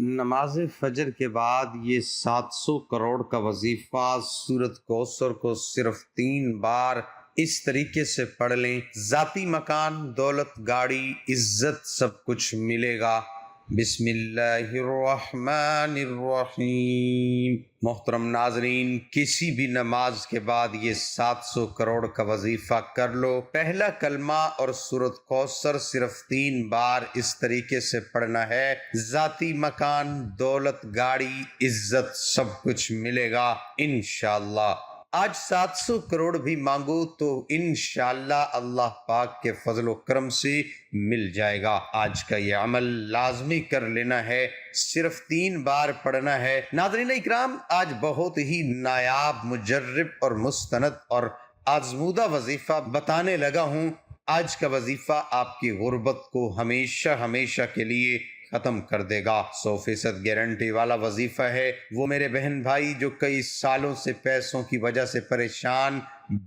نماز فجر کے بعد یہ 700 کروڑ کا وظیفہ سورۃ کوثر کو صرف 3 بار اس طریقے سے پڑھ لیں، ذاتی مکان، دولت، گاڑی، عزت سب کچھ ملے گا۔ بسم اللہ الرحمن الرحیم۔ محترم ناظرین، کسی بھی نماز کے بعد یہ 700 کروڑ کا وظیفہ کر لو۔ پہلا کلمہ اور سورۃ کوثر صرف 3 بار اس طریقے سے پڑھنا ہے، ذاتی مکان، دولت، گاڑی، عزت سب کچھ ملے گا انشاءاللہ۔ آج 700 کروڑ بھی مانگو تو انشاءاللہ اللہ پاک کے فضل و کرم سے مل جائے گا۔ آج کا یہ عمل لازمی کر لینا ہے، صرف 3 بار پڑھنا ہے۔ ناظرین اکرام، آج بہت ہی نایاب، مجرب اور مستند اور آزمودہ وظیفہ بتانے لگا ہوں۔ آج کا وظیفہ آپ کی غربت کو ہمیشہ ہمیشہ کے لیے ختم کر دے گا۔ 100% گارنٹی والا وظیفہ ہے۔ وہ میرے بہن بھائی جو کئی سالوں سے پیسوں کی وجہ سے پریشان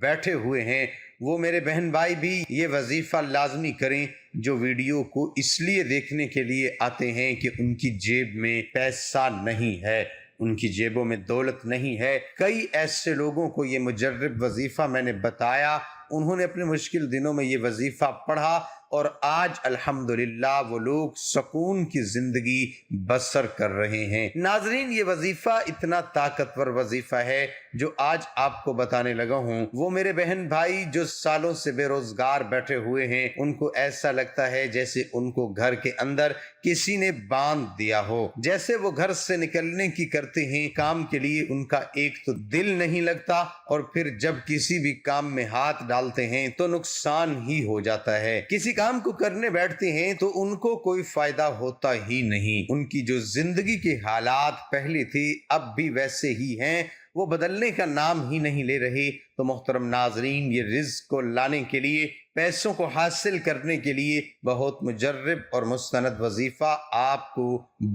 بیٹھے ہوئے ہیں، وہ میرے بہن بھائی بھی یہ وظیفہ لازمی کریں، جو ویڈیو کو اس لیے دیکھنے کے لیے آتے ہیں کہ ان کی جیب میں پیسہ نہیں ہے، ان کی جیبوں میں دولت نہیں ہے۔ کئی ایسے لوگوں کو یہ مجرب وظیفہ میں نے بتایا، انہوں نے اپنے مشکل دنوں میں یہ وظیفہ پڑھا اور آج الحمدللہ وہ لوگ سکون کی زندگی بسر کر رہے ہیں۔ ناظرین، یہ وظیفہ اتنا طاقتور وظیفہ ہے جو آج آپ کو بتانے لگا ہوں۔ وہ میرے بہن بھائی جو سالوں سے بے روزگار بیٹھے ہوئے ہیں، ان کو ایسا لگتا ہے جیسے ان کو گھر کے اندر کسی نے باندھ دیا ہو، جیسے وہ گھر سے نکلنے کی کرتے ہیں کام کے لیے، ان کا ایک تو دل نہیں لگتا اور پھر جب کسی بھی کام میں ہاتھ ڈالتے ہیں تو نقصان ہی ہو جاتا ہے۔ کسی کام کو کرنے بیٹھتے ہیں تو ان کو کوئی فائدہ ہوتا ہی نہیں۔ ان کی جو زندگی کے حالات پہلے تھے اب بھی ویسے ہی ہیں، وہ بدلنے کا نام ہی نہیں لے رہے۔ تو محترم ناظرین، یہ رزق کو لانے کے لیے، پیسوں کو حاصل کرنے کے لیے بہت مجرب اور مستند وظیفہ آپ کو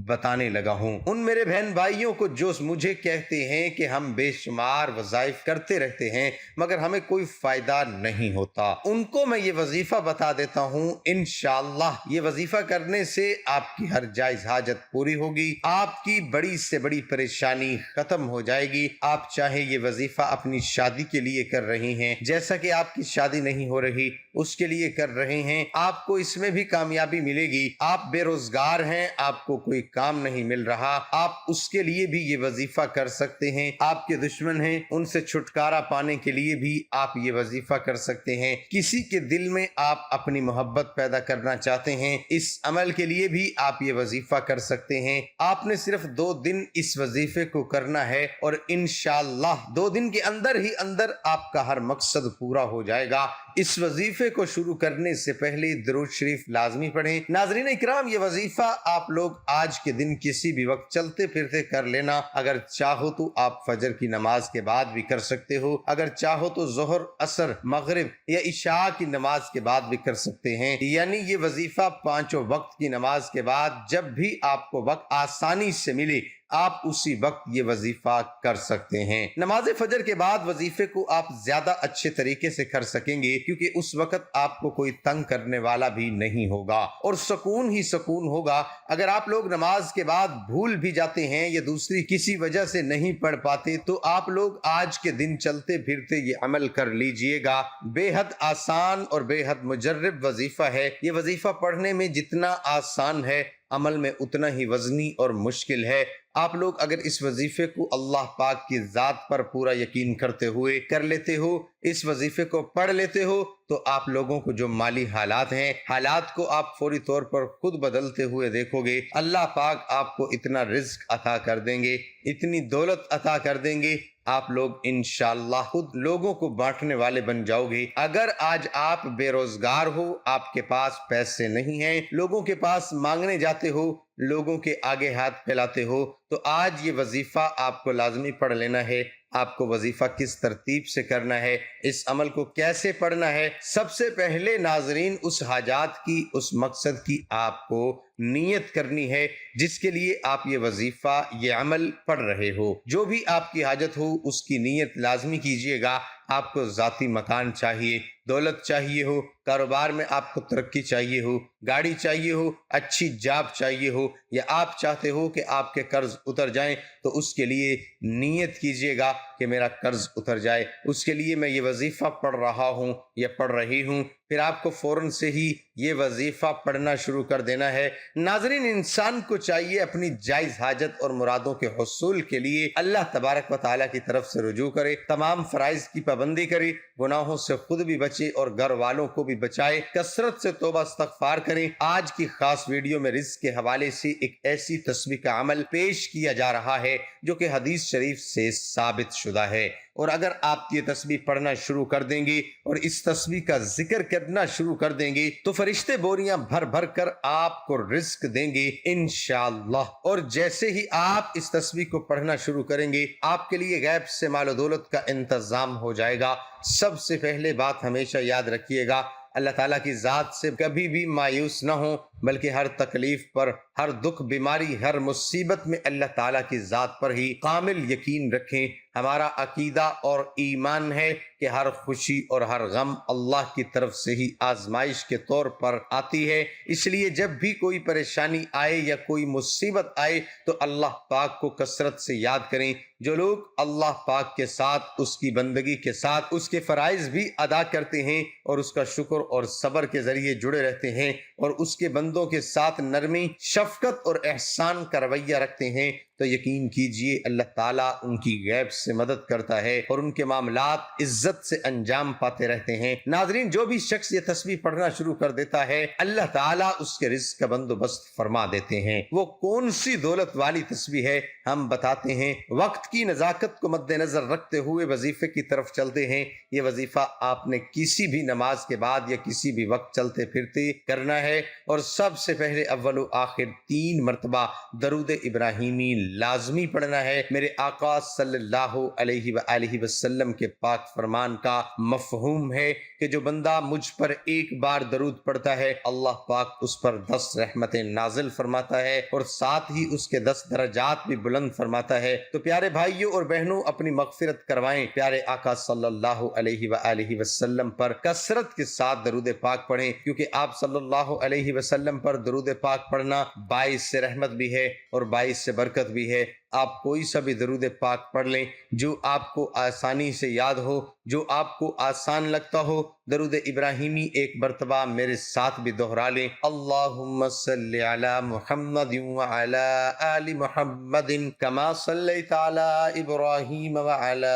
بتانے لگا ہوں۔ ان میرے بہن بھائیوں کو جو مجھے کہتے ہیں کہ ہم بے شمار وظائف کرتے رہتے ہیں مگر ہمیں کوئی فائدہ نہیں ہوتا، ان کو میں یہ وظیفہ بتا دیتا ہوں۔ انشاءاللہ یہ وظیفہ کرنے سے آپ کی ہر جائز حاجت پوری ہوگی، آپ کی بڑی سے بڑی پریشانی ختم ہو جائے گی۔ آپ چاہے یہ وظیفہ اپنی شادی کے لیے کر رہے ہیں، جیسا کہ آپ کی شادی نہیں ہو رہی اس کے لیے کر رہے ہیں، آپ کو اس میں بھی کامیابی ملے گی۔ آپ بے روزگار ہیں، آپ کو کوئی کام نہیں مل رہا، آپ اس کے لیے بھی یہ وظیفہ کر سکتے ہیں۔ آپ کے دشمن ہیں، ان سے چھٹکارا پانے کے لیے بھی آپ یہ وظیفہ کر سکتے ہیں۔ کسی کے دل میں آپ اپنی محبت پیدا کرنا چاہتے ہیں، اس عمل کے لیے بھی آپ یہ وظیفہ کر سکتے ہیں۔ آپ نے صرف 2 دن اس وظیفے کو کرنا ہے اور انشاءاللہ 2 دن کے اندر ہی اندر آپ کا ہر مقصد پورا ہو جائے گا۔ اس وظیفے کو شروع کرنے سے پہلے درود شریف لازمی پڑھیں۔ ناظرین اکرام، یہ وظیفہ آپ لوگ آج کے دن کسی بھی وقت چلتے پھرتے کر لینا۔ اگر چاہو تو آپ فجر کی نماز کے بعد بھی کر سکتے ہو، اگر چاہو تو ظہر، عصر، مغرب یا عشاء کی نماز کے بعد بھی کر سکتے ہیں۔ یعنی یہ وظیفہ 5 وقت کی نماز کے بعد جب بھی آپ کو وقت آسانی سے ملے آپ اسی وقت یہ وظیفہ کر سکتے ہیں۔ نماز فجر کے بعد وظیفے کو آپ زیادہ اچھے طریقے سے کر سکیں گے کیونکہ اس وقت آپ کو کوئی تنگ کرنے والا بھی نہیں ہوگا اور سکون ہی سکون ہوگا۔ اگر آپ لوگ نماز کے بعد بھول بھی جاتے ہیں یا دوسری کسی وجہ سے نہیں پڑھ پاتے تو آپ لوگ آج کے دن چلتے پھرتے یہ عمل کر لیجئے گا۔ بے حد آسان اور بے حد مجرب وظیفہ ہے۔ یہ وظیفہ پڑھنے میں جتنا آسان ہے عمل میں اتنا ہی وزنی اور مشکل ہے۔ آپ لوگ اگر اس وظیفے کو اللہ پاک کی ذات پر پورا یقین کرتے ہوئے کر لیتے ہو، اس وظیفے کو پڑھ لیتے ہو تو آپ لوگوں کو جو مالی حالات ہیں، حالات کو آپ فوری طور پر خود بدلتے ہوئے دیکھو گے۔ اللہ پاک آپ کو اتنا رزق عطا کر دیں گے، اتنی دولت عطا کر دیں گے، آپ لوگ انشاءاللہ خود لوگوں کو بانٹنے والے بن جاؤ گے۔ اگر آج آپ بے روزگار ہو، آپ کے پاس پیسے نہیں ہیں، لوگوں کے پاس مانگنے جاتے ہو، لوگوں کے آگے ہاتھ پھیلاتے ہو، تو آج یہ وظیفہ آپ کو لازمی پڑھ لینا ہے۔ آپ کو وظیفہ کس ترتیب سے کرنا ہے، اس عمل کو کیسے پڑھنا ہے، سب سے پہلے ناظرین اس حاجات کی، اس مقصد کی آپ کو نیت کرنی ہے جس کے لیے آپ یہ وظیفہ، یہ عمل پڑھ رہے ہو۔ جو بھی آپ کی حاجت ہو اس کی نیت لازمی کیجئے گا۔ آپ کو ذاتی مکان چاہیے، دولت چاہیے ہو، کاروبار میں آپ کو ترقی چاہیے ہو، گاڑی چاہیے ہو، اچھی جاب چاہیے ہو، یا آپ چاہتے ہو کہ آپ کے قرض اتر جائیں، تو اس کے لیے نیت کیجئے گا کہ میرا قرض اتر جائے، اس کے لیے میں یہ وظیفہ پڑھ رہا ہوں یا پڑھ رہی ہوں۔ پھر آپ کو فوراً سے ہی یہ وظیفہ پڑھنا شروع کر دینا ہے۔ ناظرین، انسان کو چاہیے اپنی جائز حاجت اور مرادوں کے حصول کے لیے اللہ تبارک و تعالیٰ کی طرف سے رجوع کرے، تمام فرائض کی پابندی کرے، گناہوں سے خود بھی بچے اور گھر والوں کو بھی بچائے، کثرت سے توبہ استغفار کریں۔ آج کی خاص ویڈیو میں رزق کے حوالے سے ایک ایسی تسبیح کا عمل پیش کیا جا رہا ہے جو کہ حدیث شریف سے ثابت شدہ ہے، اور اگر آپ یہ تسبیح پڑھنا شروع کر دیں گے اور اس تسبیح کا ذکر کرنا شروع کر دیں گے تو فرشتے بوریاں بھر بھر کر آپ کو رزق دیں گے انشاءاللہ۔ اور جیسے ہی آپ اس تسبیح کو پڑھنا شروع کریں گے، آپ کے لیے غیب سے مال و دولت کا انتظام ہو جائے گا۔ سب سے پہلے بات ہمیشہ یاد رکھیے گا، اللہ تعالیٰ کی ذات سے کبھی بھی مایوس نہ ہوں، بلکہ ہر تکلیف پر، ہر دکھ، بیماری، ہر مصیبت میں اللہ تعالیٰ کی ذات پر ہی کامل یقین رکھیں۔ ہمارا عقیدہ اور ایمان ہے کہ ہر خوشی اور ہر غم اللہ کی طرف سے ہی آزمائش کے طور پر آتی ہے، اس لیے جب بھی کوئی پریشانی آئے یا کوئی مصیبت آئے تو اللہ پاک کو کثرت سے یاد کریں۔ جو لوگ اللہ پاک کے ساتھ، اس کی بندگی کے ساتھ اس کے فرائض بھی ادا کرتے ہیں اور اس کا شکر اور صبر کے ذریعے جڑے رہتے ہیں اور اس کے بندوں کے ساتھ نرمی، شفقت اور احسان کا رویہ رکھتے ہیں، تو یقین کیجئے اللہ تعالیٰ ان کی غیب سے مدد کرتا ہے اور ان کے معاملات عزت سے انجام پاتے رہتے ہیں۔ ناظرین، جو بھی شخص یہ تسبیح پڑھنا شروع کر دیتا ہے، اللہ تعالیٰ اس کے رزق کا بندوبست فرما دیتے ہیں۔ وہ کون سی دولت والی تسبیح ہے، ہم بتاتے ہیں۔ وقت کی نزاکت کو مد نظر رکھتے ہوئے وظیفے کی طرف چلتے ہیں۔ یہ وظیفہ آپ نے کسی بھی نماز کے بعد یا کسی بھی وقت چلتے پھرتے کرنا ہے، اور سب سے پہلے اول و آخر 3 مرتبہ درود ابراہیمی لازمی پڑھنا ہے۔ میرے آقا صلی اللہ علیہ وآلہ وسلم کے پاک فرمان کا مفہوم ہے کہ جو بندہ مجھ پر ایک بار درود پڑھتا ہے، اللہ پاک اس پر 10 رحمتیں نازل فرماتا ہے اور ساتھ ہی اس کے 10 درجات بھی بلند فرماتا ہے۔ تو پیارے بھائیوں اور بہنوں، اپنی مغفرت کروائیں، پیارے آقا صلی اللہ علیہ وآلہ وسلم پر کثرت کے ساتھ درود پاک پڑھیں، کیونکہ آپ صلی اللہ علیہ وسلم پر درود پاک پڑھنا باعث سے رحمت بھی ہے اور باعث سے برکت بھی ہے۔ آپ کوئی سا بھی درود پاک پڑھ لیں جو آپ کو آسانی سے یاد ہو، جو آپ کو آسان لگتا ہو۔ درود ابراہیمی ایک مرتبہ میرے ساتھ بھی دہرا لیں۔ اللہم صلی علی محمد وعلی آل محمد کما صلیت علی ابراہیم وعلی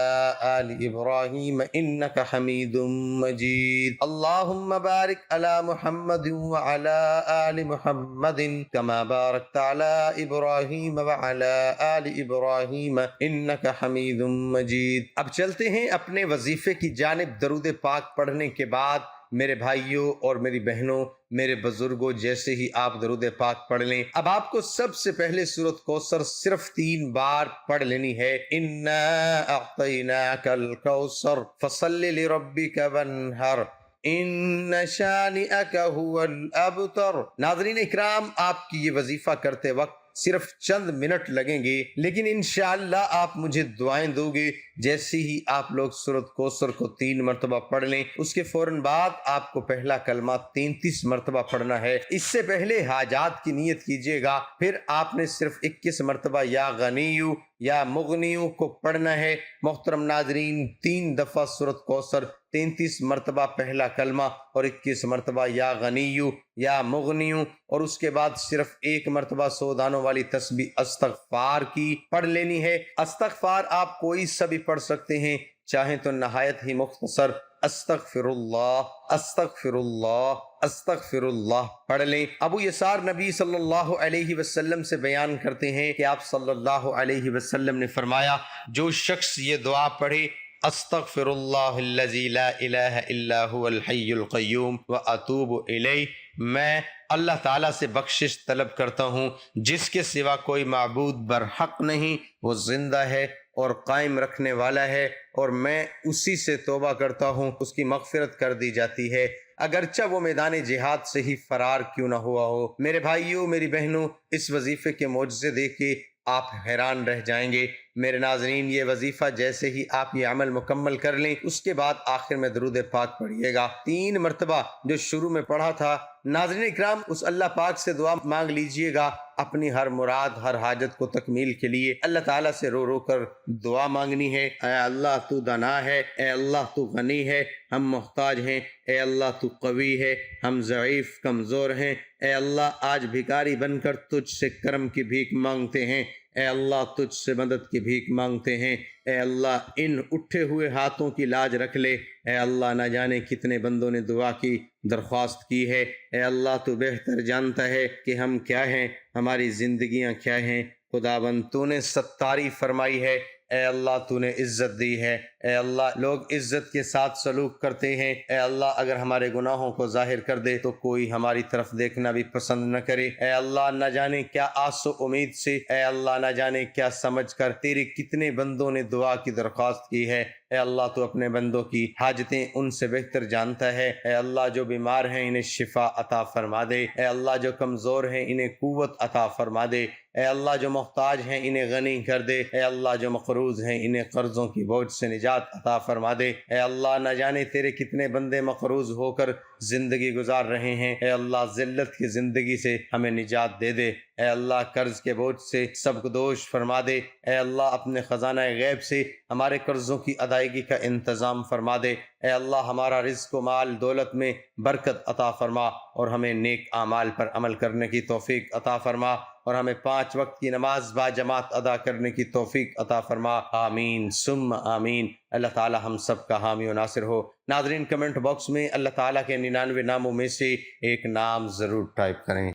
آل ابراہیم انک حمید مجید۔ اللہم بارک علی محمد وعلی آل محمد کما بارکت علی ابراہیم وعلی آل ابراہیم انک حمید مجید۔ اب چلتے ہیں اپنے وظیفے کی جانب۔ درود پاک پڑھنے کے بعد میرے بھائیوں اور میری بہنوں، میرے بزرگوں، جیسے ہی آپ درود پاک پڑھ لیں، اب آپ کو سب سے پہلے سورۃ کوثر صرف 3 بار پڑھ لینی ہے۔ انا اعطیناک الکوثر فصل لربک وانحر ان شانئک هو الابتر۔ ناظرین اکرام، آپ کی یہ وظیفہ کرتے وقت صرف چند منٹ لگیں گے، لیکن انشاءاللہ آپ مجھے دعائیں دو گے۔ جیسے ہی آپ لوگ سورۃ کوثر کو 3 مرتبہ پڑھ لیں، اس کے فوراً بعد آپ کو پہلا کلمہ 33 مرتبہ پڑھنا ہے۔ اس سے پہلے حاجات کی نیت کیجئے گا، پھر آپ نے صرف 21 مرتبہ یا غنیو یا مغنیو کو پڑھنا ہے۔ محترم ناظرین، 3 دفعہ سورۃ کوثر، 33 مرتبہ پہلا کلمہ اور 21 مرتبہ یا غنیو یا مغنیو، اور اس کے بعد صرف 1 مرتبہ سودانوں والی تسبیح استغفار کی پڑھ لینی ہے۔ استغفار آپ کوئی سا بھی پڑھ سکتے ہیں، چاہیں تو نہایت ہی مختصر استغفر اللہ استغفر اللہ استغفر اللہ پڑھ لیں۔ ابو یسار نبی صلی اللہ علیہ وسلم سے بیان کرتے ہیں کہ آپ صلی اللہ علیہ وسلم نے فرمایا، جو شخص یہ دعا پڑھے، استغفر اللہ الذی لا الہ الا هو الحی القیوم واتوب الیہ، میں اللہ تعالیٰ سے بخشش طلب کرتا ہوں جس کے سوا کوئی معبود برحق نہیں، وہ زندہ ہے اور قائم رکھنے والا ہے، اور میں اسی سے توبہ کرتا ہوں، اس کی مغفرت کر دی جاتی ہے اگرچہ وہ میدان جہاد سے ہی فرار کیوں نہ ہوا ہو۔ میرے بھائیوں، میری بہنوں، اس وظیفے کے معجزے دیکھ کے آپ حیران رہ جائیں گے۔ میرے ناظرین، یہ وظیفہ جیسے ہی آپ یہ عمل مکمل کر لیں اس کے بعد آخر میں درود پاک پڑھیے گا 3 مرتبہ جو شروع میں پڑھا تھا۔ ناظرین اکرام، اس اللہ پاک سے دعا مانگ لیجئے گا اپنی ہر مراد، ہر حاجت کو تکمیل کے لیے اللہ تعالیٰ سے رو رو کر دعا مانگنی ہے۔ اے اللہ تو دانا ہے، اے اللہ تو غنی ہے، ہم محتاج ہیں، اے اللہ تو قوی ہے، ہم ضعیف کمزور ہیں، اے اللہ آج بھکاری بن کر تجھ سے کرم کی بھیک مانگتے ہیں، اے اللہ تجھ سے مدد کی بھیک مانگتے ہیں، اے اللہ ان اٹھے ہوئے ہاتھوں کی لاج رکھ لے، اے اللہ نہ جانے کتنے بندوں نے دعا کی درخواست کی ہے، اے اللہ تو بہتر جانتا ہے کہ ہم کیا ہیں، ہماری زندگیاں کیا ہیں، خداوند تو نے ستاری فرمائی ہے، اے اللہ تو نے عزت دی ہے، اے اللہ لوگ عزت کے ساتھ سلوک کرتے ہیں، اے اللہ اگر ہمارے گناہوں کو ظاہر کر دے تو کوئی ہماری طرف دیکھنا بھی پسند نہ کرے، اے اللہ نہ جانے کیا آس و امید سے، اے اللہ نہ جانے کیا سمجھ کر تیرے کتنے بندوں نے دعا کی درخواست کی ہے، اے اللہ تو اپنے بندوں کی حاجتیں ان سے بہتر جانتا ہے، اے اللہ جو بیمار ہیں انہیں شفا عطا فرما دے، اے اللہ جو کمزور ہیں انہیں قوت عطا فرما دے، اے اللہ جو محتاج ہیں انہیں غنی کر دے، اے اللہ جو مقروض ہیں انہیں قرضوں کی بوجھ سے نجات عطا فرما دے، اے اللہ نہ جانے تیرے کتنے بندے مقروض ہو کر زندگی گزار رہے ہیں، اے اللہ ذلت کی زندگی سے ہمیں نجات دے دے، اے اللہ قرض کے بوجھ سے سب کو دوش فرما دے، اے اللہ اپنے خزانہ غیب سے ہمارے قرضوں کی ادائیگی کا انتظام فرما دے، اے اللہ ہمارا رزق و مال دولت میں برکت عطا فرما اور ہمیں نیک اعمال پر عمل کرنے کی توفیق عطا فرما اور ہمیں 5 وقت کی نماز با جماعت ادا کرنے کی توفیق عطا فرما، آمین ثم آمین۔ اللہ تعالی ہم سب کا حامی و ناصر ہو۔ ناظرین کمنٹ باکس میں اللہ تعالیٰ کے 99 ناموں میں سے ایک نام ضرور ٹائپ کریں۔